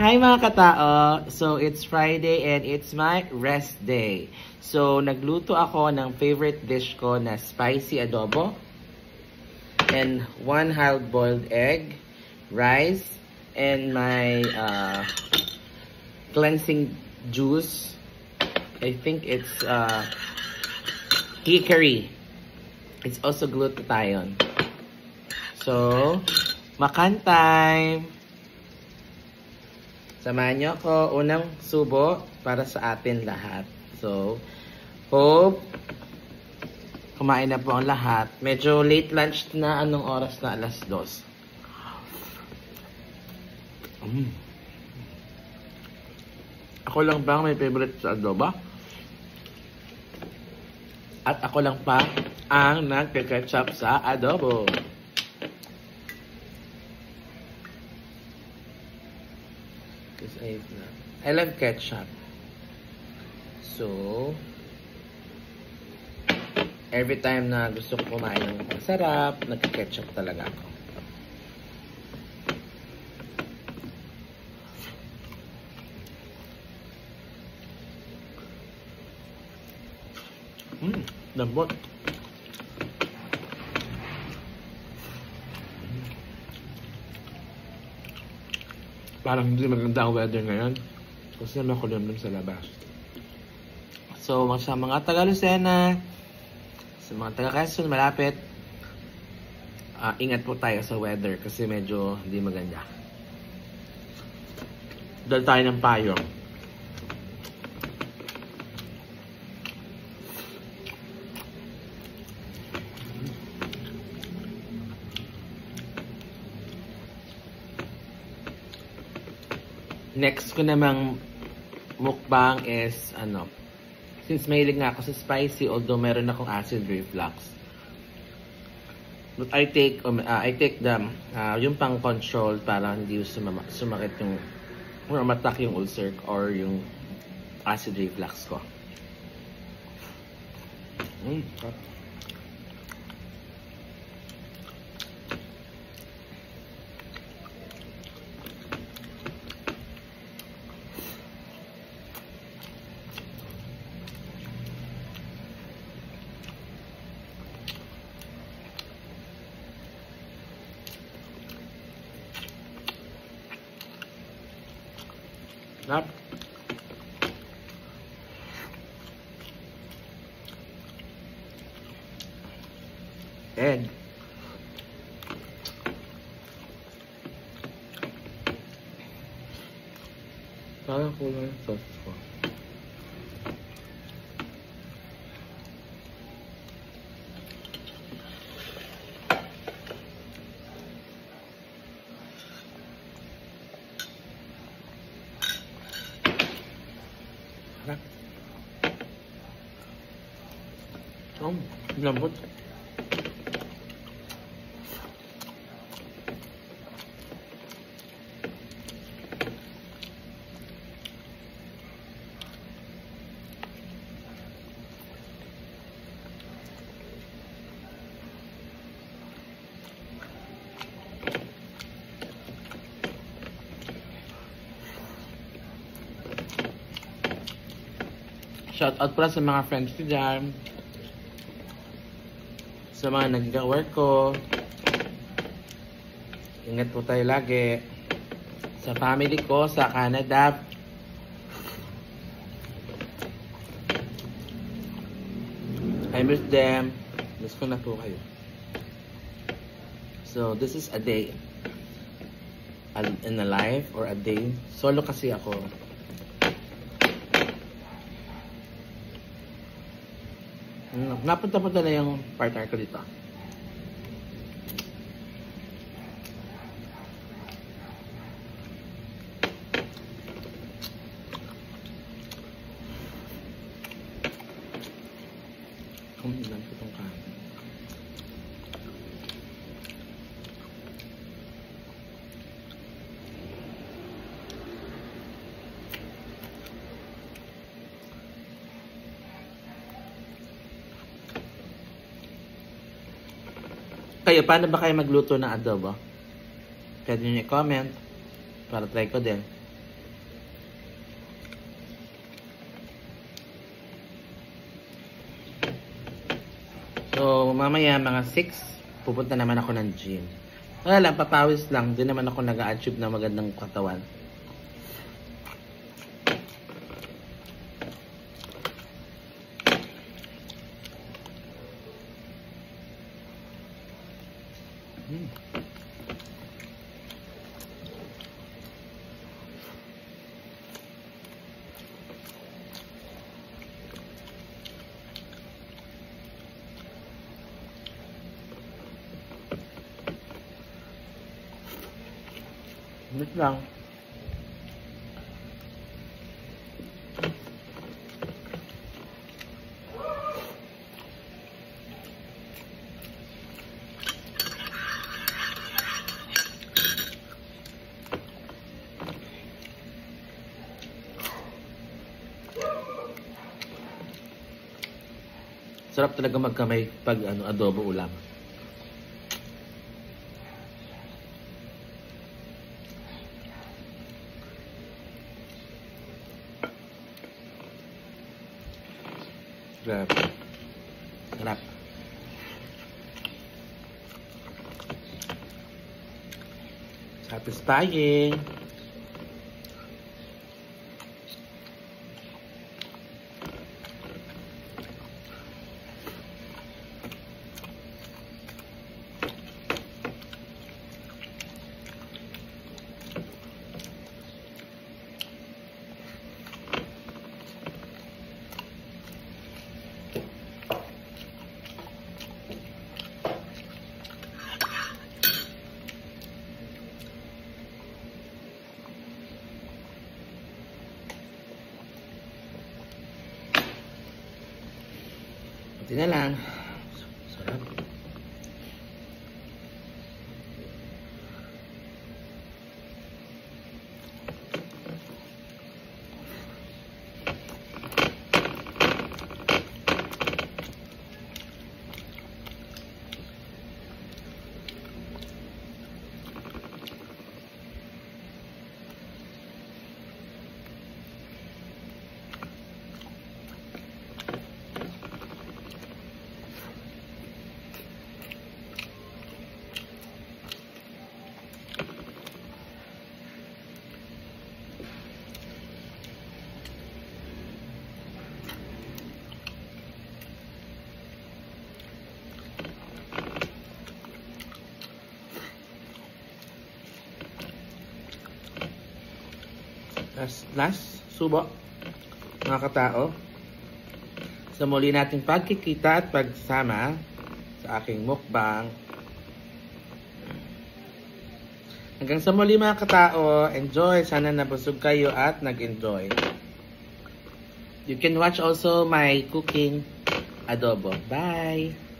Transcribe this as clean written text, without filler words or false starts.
Hi mga katao! So, it's Friday and it's my rest day. So, nagluto ako ng favorite dish ko na spicy adobo. And 1 hard-boiled egg, rice, and my cleansing juice. I think it's hickory. It's also glutathione. So, makan time! Samahan niyo ako unang subo para sa atin lahat. So, hope kumain na po ang lahat. Medyo late lunch na, anong oras na? 2:00. Ako lang bang may favorite sa adobo? At ako lang pa ang nagke-ketchup sa adobo. I love ketchup. So, every time na gusto ko kumain ng masarap, nagke-ketchup talaga ako. Lambot. Parang hindi maganda ang weather ngayon. Kasi makulimlim sa labas. So, sa mga taga-Lucena, sa mga taga-Quezon, malapit, ingat po tayo sa weather kasi medyo hindi maganda. Dahil tayo ng payong. Next ko namang mukbang is, since mahilig nga ako sa spicy, although meron akong acid reflux. But I take yung pang control para hindi sumakit yung, or matak yung ulcer or yung acid reflux ko. Nap. Egg. Parang kulang yung sauce ko. Lambot. Shout out pala sa mga friends ko dyan. Sa mga nag-work ko. Ingat po tayo lagi. Sa family ko, sa Canada. I miss them. Miss ko na po kayo. So, this is a day in a life or a day. Solo kasi ako. Napunta-punta na yung partner ko dito. Ilan ko itong kanin. Kayo, paano ba kayo magluto ng adobo? Pwede nyo i-comment para try ko din. So, mamaya mga 6, pupunta naman ako ng gym. Wala lang, papawis lang. Di naman ako nag-a-achieve ng magandang katawan. Wait lang. Sarap talaga magkamay pag adobo ulam. Grabe. Sarap. Satisfying. Ito na lang. Sarap. Last subo, mga katao, sa muli nating pagkikita at pagsama sa aking mukbang. Hanggang sa muli mga katao, enjoy. Sana nabusog kayo at nag-enjoy. You can watch also my cooking adobo. Bye!